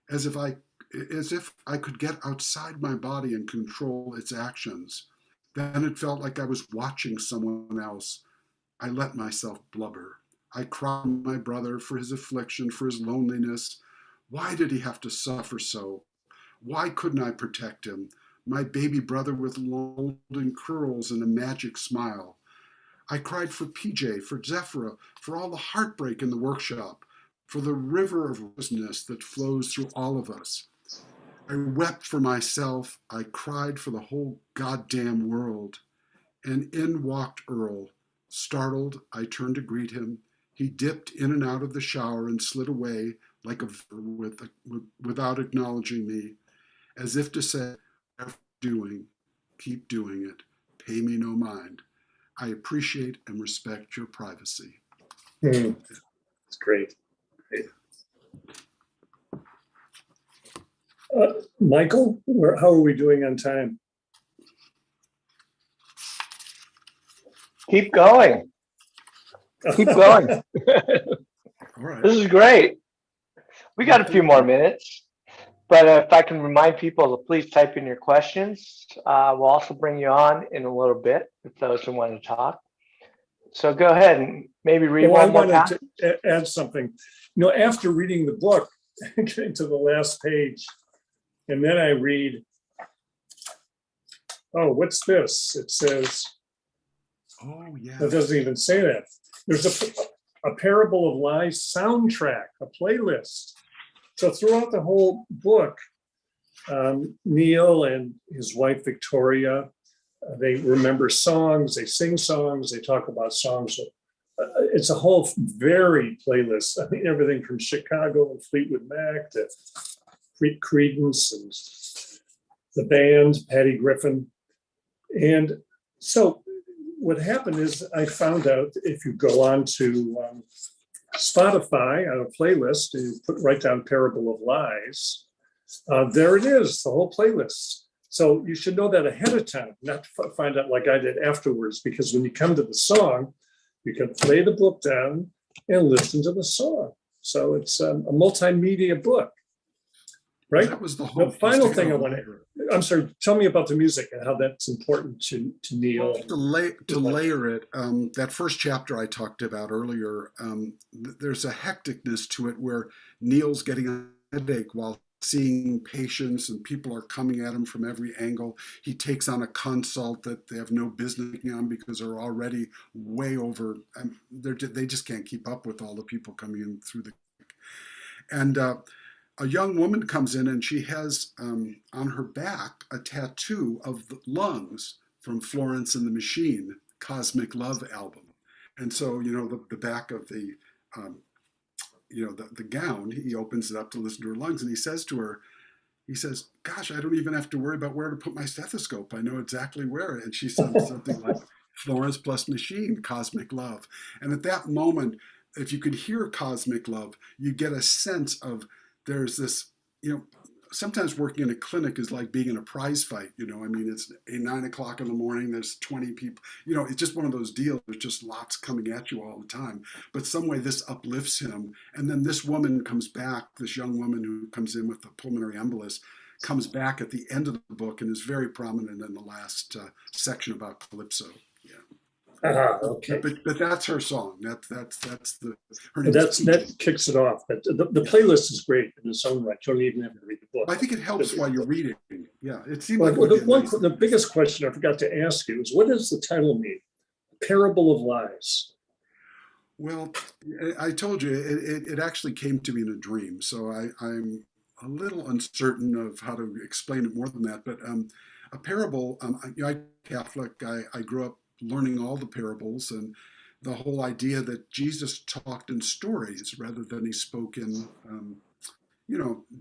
As if I could get outside my body and control its actions. Then it felt like I was watching someone else. I let myself blubber. I cried my brother for his affliction, for his loneliness. Why did he have to suffer so? Why couldn't I protect him? My baby brother with long golden curls and a magic smile. I cried for PJ, for Zephyra, for all the heartbreak in the workshop, for the river of roseness that flows through all of us. I wept for myself. I cried for the whole goddamn world. and in walked Earl. Startled, I turned to greet him. He dipped in and out of the shower and slid away like a without acknowledging me, as if to say, "Whatever you're doing, keep doing it. Pay me no mind. I appreciate and respect your privacy."
It's great. Michael, how are we doing on time?
Keep going. Keep going.
All right.
This is great. We got a few more minutes, but if I can remind people to please type in your questions. We'll also bring you on in a little bit with those who want to talk. So go ahead and maybe read one more time.
I wanted to add something. After reading the book, getting to the last page, and then I read, oh, what's this? It says,
oh, yeah.
It doesn't even say that. There's a Parable of Lies soundtrack, a playlist. So throughout the whole book, Neil and his wife, Victoria, they remember songs, they sing songs, they talk about songs. It's a whole varied playlist. I mean, everything from Chicago and Fleetwood Mac to Creedence and the band, Patty Griffin. And so what happened is I found out if you go on to Spotify on a playlist, and you write down Parable of Lies, there it is, the whole playlist. So you should know that ahead of time, not find out like I did afterwards, because when you come to the song, you can play the book down and listen to the song. So it's a multimedia book, right?
That was the whole.
The final thing I want to, I'm sorry, tell me about the music and how that's important to Neil.
To layer it, that first chapter I talked about earlier, there's a hecticness to it where Neil's getting a headache while seeing patients and people are coming at him from every angle. He takes on a consult that they have no business taking on because they're already way over. They just can't keep up with all the people coming in through the. And a young woman comes in and she has on her back a tattoo of the lungs from Florence and the Machine, Cosmic Love album. And so, the back of the the gown, he opens it up to listen to her lungs, and he says to her, "Gosh, I don't even have to worry about where to put my stethoscope. I know exactly where." And she said something like, "Florence plus Machine, Cosmic Love." And at that moment, if you could hear Cosmic Love, you get a sense of there's this, sometimes working in a clinic is like being in a prize fight. It's 9:00 in the morning, there's 20 people, it's just one of those deals. There's just lots coming at you all the time. But some way this uplifts him. And then this woman comes back, this young woman who comes in with the pulmonary embolus, comes back at the end of the book and is very prominent in the last section about Calypso. Yeah.
Okay.
But that's her song. That's her
name. That kicks it off. But the playlist is great in its own right. You don't even have to read the book.
I think it helps while you're reading. Yeah, it seems
like the biggest question I forgot to ask you is, what does the title mean? Parable of Lies.
Well, I told you it actually came to me in a dream, so I'm a little uncertain of how to explain it more than that. But a parable. I'm Catholic. I grew up learning all the parables and the whole idea that Jesus talked in stories rather than he spoke in,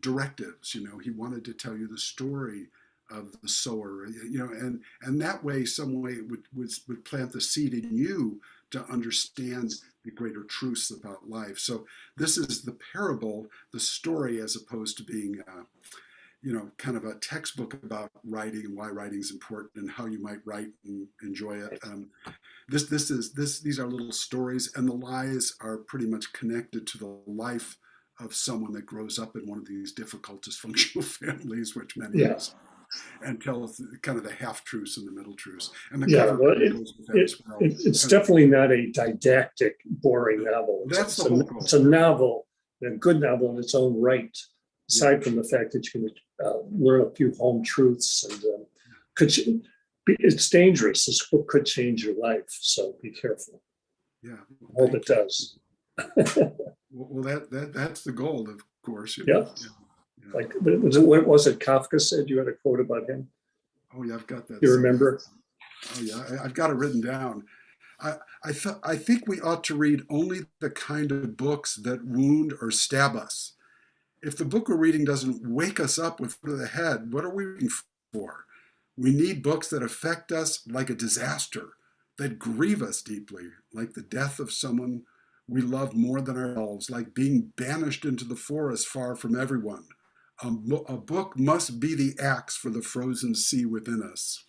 directives. He wanted to tell you the story of the sower, and that way, some way it would plant the seed in you to understand the greater truths about life. So this is the parable, the story, as opposed to being kind of a textbook about writing and why writing is important and how you might write and enjoy it. These are little stories, and the lies are pretty much connected to the life of someone that grows up in one of these difficult dysfunctional families, which many is, and tells kind of the half truths and the middle truths. And
it's definitely not a didactic, boring novel. It's a novel, a good novel in its own right. Aside from the fact that you can learn a few home truths, and it's dangerous. This book could change your life, so be careful.
Yeah,
I hope it does.
Well, that's the goal, of course.
Yeah. Like, what was it Kafka said? You had a quote about him.
Oh yeah, I've got that.
You remember?
Oh yeah, I've got it written down. I think we ought to read only the kind of books that wound or stab us. If the book we're reading doesn't wake us up with the head, what are we reading for? We need books that affect us like a disaster, that grieve us deeply, like the death of someone we love more than ourselves, like being banished into the forest far from everyone. A book must be the axe for the frozen sea within us.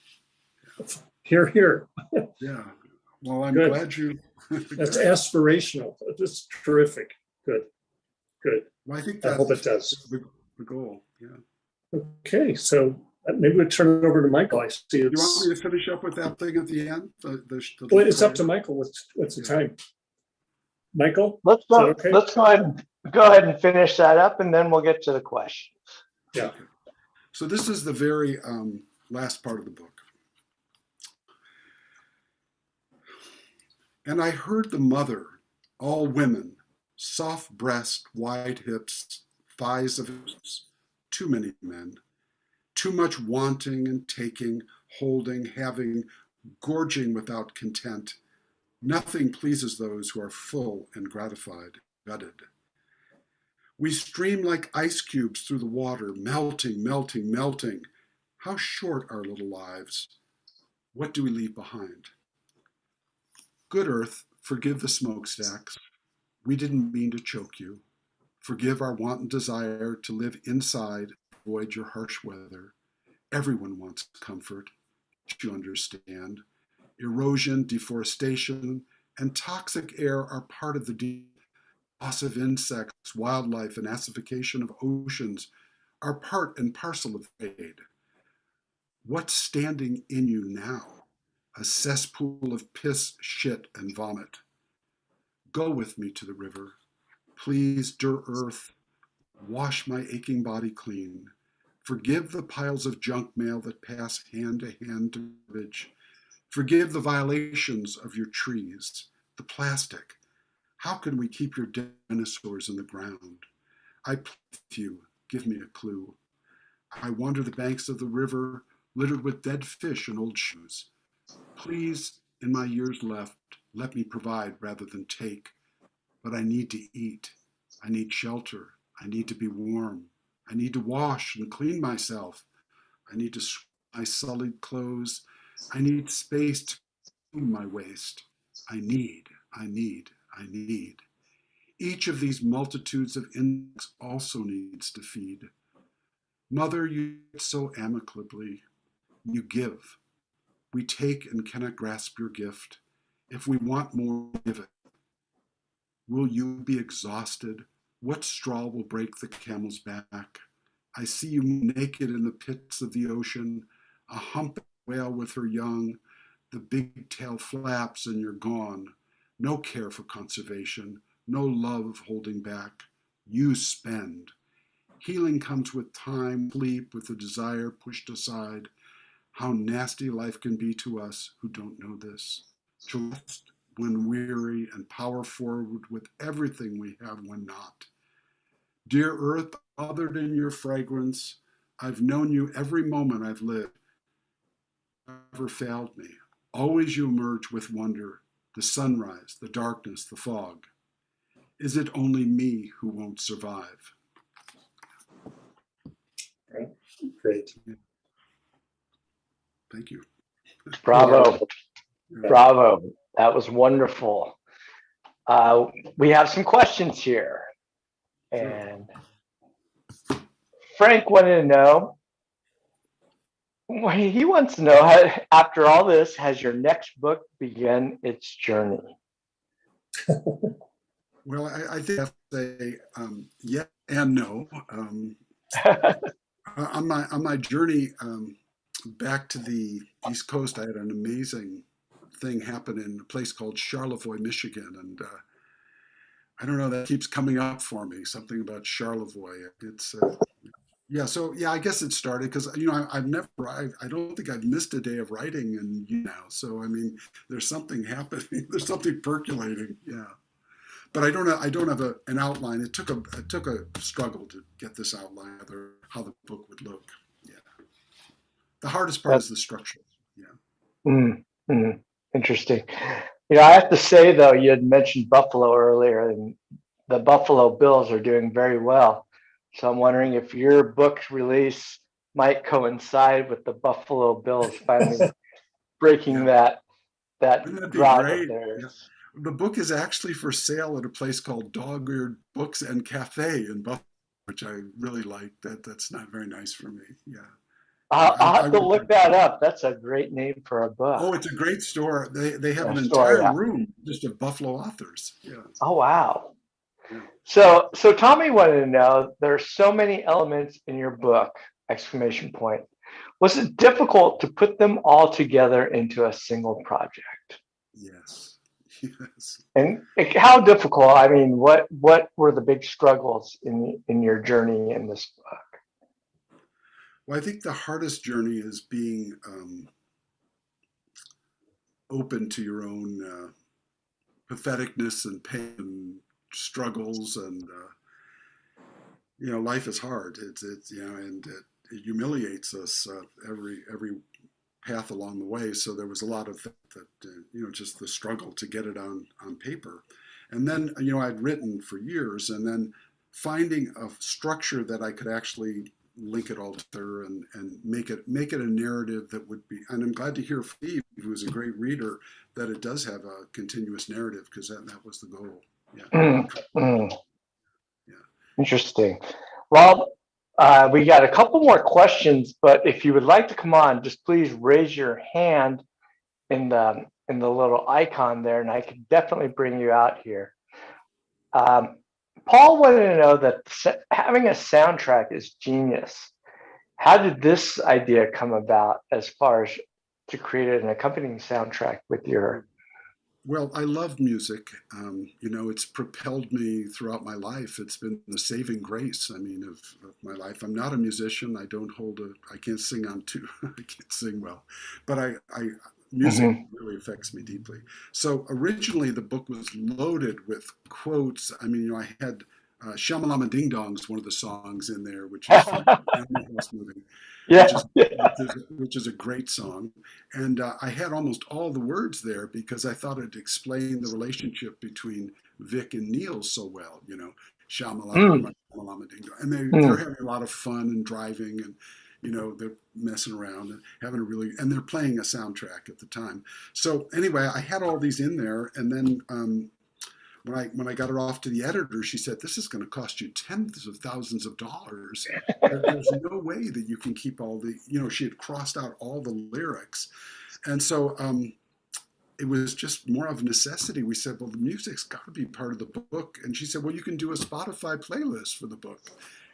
Here, here.
Yeah. Well, I'm
Good.
glad you.
That's aspirational. That's terrific. Good. Good.
Well, I think
I hope it
that's
does.
the goal. Yeah.
Okay, so maybe we'll turn it over to Michael. I see
You want
it's.
me to finish up with that thing at the end?
Well, it's up to Michael. What's the time? Michael,
Let's
is that
go.
okay?
Let's go ahead and finish that up, and then we'll get to the question.
Yeah.
Okay. So this is the very last part of the book. And I heard the mother, all women, soft breast, wide hips, thighs of hips, too many men, too much wanting and taking, holding, having, gorging without content. Nothing pleases those who are full and gratified, gutted. We stream like ice cubes through the water, melting, melting, melting. How short our little lives. What do we leave behind? Good earth, forgive the smokestacks. We didn't mean to choke you. Forgive our wanton desire to live inside, avoid your harsh weather. Everyone wants comfort. You understand. Erosion, deforestation, and toxic air are part of the loss of insects, wildlife, and acidification of oceans are part and parcel of trade. What's standing in you now? A cesspool of piss, shit, and vomit. Go with me to the river. Please, dear earth, wash my aching body clean. Forgive the piles of junk mail that pass hand to hand to garbage. Forgive the violations of your trees, the plastic. How can we keep your dinosaurs in the ground? I plead with you, give me a clue. I wander the banks of the river, littered with dead fish and old shoes. Please, in my years left, let me provide rather than take. But I need to eat. I need shelter. I need to be warm. I need to wash and clean myself. I need to scrub my sullied clothes. I need space to clean my waste. I need. Each of these multitudes of insects also needs to feed. Mother, you so amicably. You give. We take and cannot grasp your gift. If we want more, give it. Will you be exhausted? What straw will break the camel's back? I see you naked in the pits of the ocean, a humpback whale with her young. The big tail flaps and you're gone. No care for conservation, no love holding back. You spend. Healing comes with time, sleep, with the desire pushed aside. How nasty life can be to us who don't know this. To rest when weary and power forward with everything we have when not. Dear earth, othered in your fragrance, I've known you every moment I've lived. Never failed me. Always you emerge with wonder, the sunrise, the darkness, the fog. Is it only me who won't survive?
Great.
Thank you.
Bravo.
Yeah.
Bravo. That was wonderful. We have some questions here. And Frank wanted to know, he wants to know, how, after all this, has your next book begun its journey?
Well, I think I have to say yeah and no. On my journey back to the East Coast, I had an amazing thing happen in a place called Charlevoix, Michigan, and I don't know, that keeps coming up for me. Something about Charlevoix. It's yeah. So yeah, I guess it started because I've never. I don't think I've missed a day of writing, and so I mean, there's something happening. There's something percolating. Yeah. But I don't have an outline. It took a struggle to get this outline, how the book would look. Yeah. The hardest part is the structure. Yeah.
Mm, mm, interesting. I have to say though, you had mentioned Buffalo earlier, and the Buffalo Bills are doing very well. So I'm wondering if your book's release might coincide with the Buffalo Bills finally breaking
Yeah,
that
wouldn't that be
drought of
great? Yeah.
theirs.
The book is actually for sale at a place called Dog Eared Books and Cafe in Buffalo, which I really like. That's not very nice for me. Yeah. Yeah,
I'll
I
have to
would.
look that up. That's a great name for a book.
Oh, it's a great store. They have
Yeah,
an
story.
entire
Yeah.
room just of Buffalo authors. Yeah,
Oh wow.
yeah.
So Tommy wanted to know, there's so many elements in your book, exclamation point. Was it difficult to put them all together into a single project?
Yes, yes.
And how difficult? I mean, what were the big struggles in your journey in this book?
Well, I think the hardest journey is being open to your own patheticness and pain and struggles, and life is hard. It's and it humiliates us every path along the way. So there was a lot of that, just the struggle to get it on paper. And then, I'd written for years, and then finding a structure that I could actually link it all together and make it a narrative that would be. And I'm glad to hear from Steve, who's a great reader, that it does have a continuous narrative, because that was the goal. Yeah.
Mm, mm,
Yeah.
interesting. Well, we got a couple more questions, but if you would like to come on, just please raise your hand in the little icon there, and I can definitely bring you out here. Paul wanted to know that having a soundtrack is genius. How did this idea come about as far as to create an accompanying soundtrack with your?
Well, I love music. It's propelled me throughout my life. It's been the saving grace, I mean, of my life. I'm not a musician. I can't sing on two, I can't sing well, but music
Mhm.
really affects me deeply. So originally the book was loaded with quotes. I mean, I had Shamalama Ding Dong's one of the songs in there, which is from Animal House movie, which
Yeah.
is which is a great song. And I had almost all the words there because I thought it explained the relationship between Vic and Neil so well.
Mm,
Shamalama, Shamalama Ding Dong, and they're
mm.
having a lot of fun and driving, and they're messing around and and they're playing a soundtrack at the time. So anyway, I had all these in there, and then when I got it off to the editor, she said, "This is going to cost you tens of thousands of dollars. There's no way that you can keep all the." She had crossed out all the lyrics, and so it was just more of a necessity. We said, "Well, the music's got to be part of the book," and she said, "Well, you can do a Spotify playlist for the book,"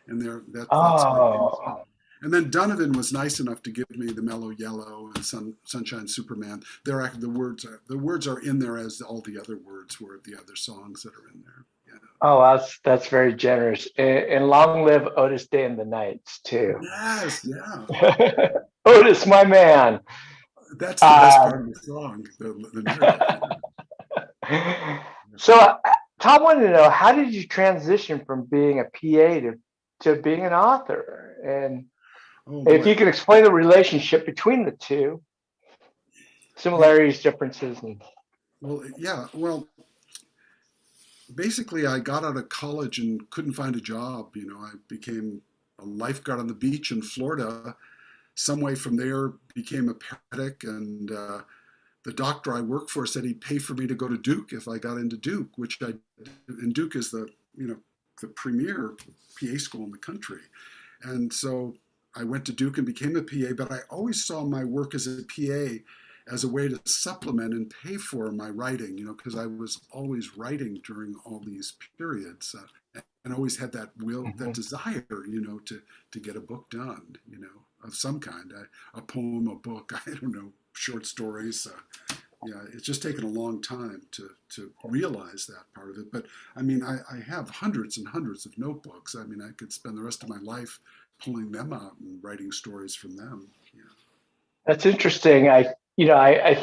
and that's how it came
Oh,
about. And then Donovan was nice enough to give me the Mellow Yellow and Sunshine Superman. The words are in there as all the other words were of the other songs that are in there. Yeah.
oh, that's very generous. And long live Otis Day and the Knights too.
Yes, yeah.
Otis, my man.
That's the best
Um,
part of the song, the narrative.
so Tom wanted to know, how did you transition from being a PA to being an author? And
Oh
if
boy.
you could explain the relationship between the two,
Yeah.
similarities, differences, and
Well, yeah. Well, basically, I got out of college and couldn't find a job. I became a lifeguard on the beach in Florida. Some way from there, became a paramedic, and the doctor I worked for said he'd pay for me to go to Duke if I got into Duke, which I did. And Duke is the premier PA school in the country. And so I went to Duke and became a PA, but I always saw my work as a PA as a way to supplement and pay for my writing, because I was always writing during all these periods, and always had that will, that
Mhm.
desire, to get a book done, of some kind, a poem, a book, I don't know, short stories. Yeah, it's just taken a long time to realize that part of it. But I mean, I have hundreds and hundreds of notebooks. I mean, I could spend the rest of my life pulling them out and writing stories from them. Yeah.
That's interesting. I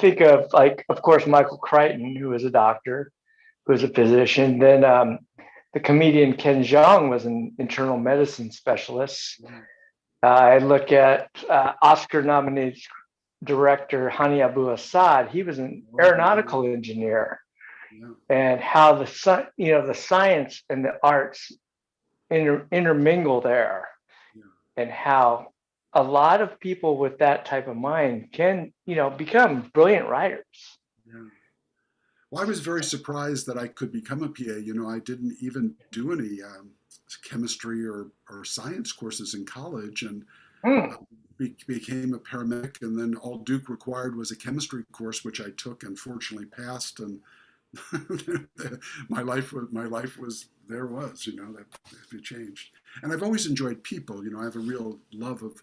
think of, like, of course, Michael Crichton, who was a doctor, who was a physician. Then the comedian Ken Jeong was an internal medicine specialist.
Yeah.
I look at Oscar nominated director Hani Abu Assad, he was an aeronautical engineer,
Yeah.
and how the science and the arts intermingle there,
Yeah.
and how a lot of people with that type of mind can, become brilliant writers.
Yeah. Well, I was very surprised that I could become a PA. I didn't even do any chemistry or science courses in college, and
Mm.
became a paramedic. And then all Duke required was a chemistry course, which I took and fortunately passed. And my life was there was that it changed. And I've always enjoyed people. I have a real love of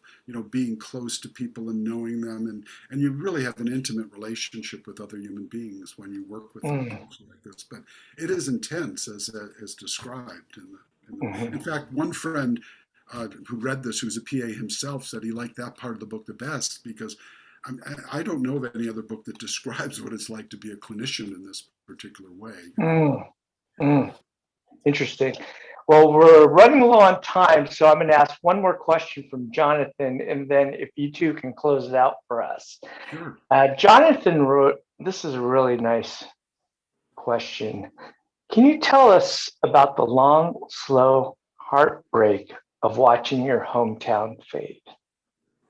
being close to people and knowing them, and you really have an intimate relationship with other human beings when you work with them
Mm.
like this. But it is intense as described
Mhm.
in fact, one friend who read this, who's a PA himself, said he liked that part of the book the best because I don't know of any other book that describes what it's like to be a clinician in this particular way.
Mm. Mm. Interesting. Well, we're running low on time, so I'm going to ask one more question from Jonathan, and then if you two can close it out for us.
Sure.
Jonathan wrote, this is a really nice question. Can you tell us about the long, slow heartbreak of watching your hometown fade?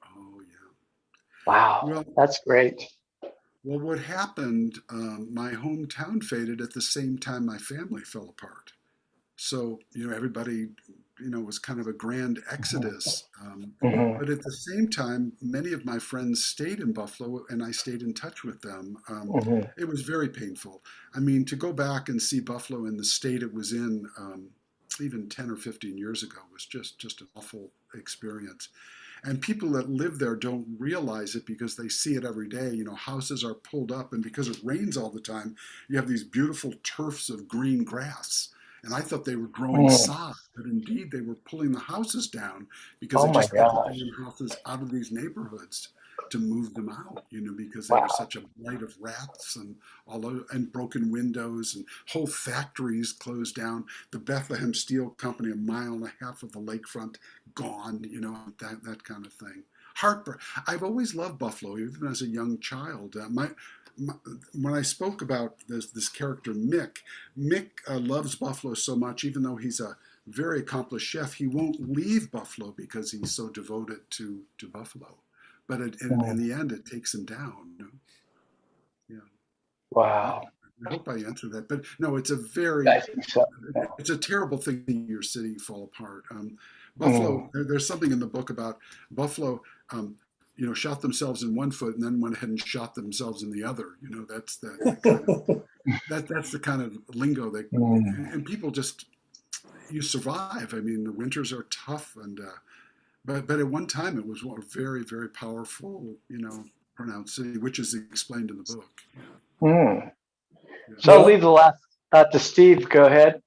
Oh, yeah.
Wow,
Well,
that's great.
what happened, my hometown faded at the same time my family fell apart. So, everybody, was kind of a grand exodus.
Mhm.
But at the same time, many of my friends stayed in Buffalo and I stayed in touch with them.
Mhm.
It was very painful. I mean, to go back and see Buffalo in the state it was in, even 10 or 15 years ago was just an awful experience. And people that live there don't realize it because they see it every day. Houses are pulled up, and because it rains all the time, you have these beautiful turfs of green grass. And I thought they were growing
Mm.
sod, but indeed they were pulling the houses down because
Oh
they
my
just had to
gosh.
ban houses out of these neighborhoods to move them out, because they were
Wow.
such a blight of rats and and broken windows, and whole factories closed down. The Bethlehem Steel Company, a mile and a half of the lakefront, gone, that kind of thing. Heartbreak. I've always loved Buffalo, even as a young child. My when I spoke about this character Mick loves Buffalo so much, even though he's a very accomplished chef, he won't leave Buffalo because he's so devoted to Buffalo. But in
Mm.
the end, it takes him down. Yeah. I,
Wow.
I hope I answered that. But no,
I think so. Yeah.
it's a terrible thing to see your city fall apart.
Mm.
Buffalo, there's something in the book about Buffalo, shot themselves in one foot and then went ahead and shot themselves in the other. That's the kind of that's the kind of lingo that,
Mm.
and people just, you survive. I mean, the winters are tough, and but at one time it was a very, very powerful, pronounced city, which is explained in the book.
Mm.
Yeah.
So I'll leave
Well,
the last to Steve. Go ahead.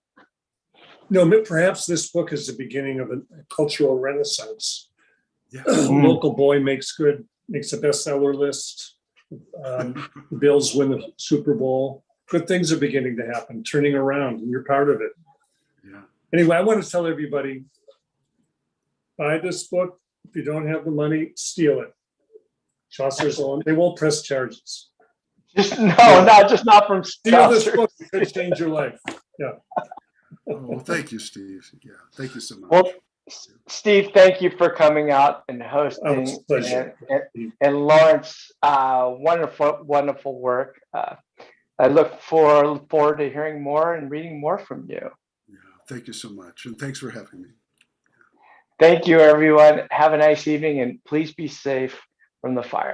no, perhaps this book is the beginning of a cultural renaissance.
Yeah.
Mm.
Local boy makes a bestseller list. The Bills win the Super Bowl. Good things are beginning to happen, turning around, and you're part of it.
Yeah.
Anyway, I want to tell everybody, buy this book. If you don't have the money, steal it. Chaucer's on. They won't press charges.
Not from
Steal this
Chaucer.
book. It could change your life. Yeah.
Oh, well, thank you, Steve. Yeah, thank you so
Well,
much.
Steve, thank you for coming out and
Oh, it's a
hosting,
pleasure.
and Lawrence, wonderful, wonderful work. I look forward to hearing more and reading more from you.
Yeah, thank you so much, and thanks for having me.
Thank you, everyone. Have a nice evening, and please be safe from the fire.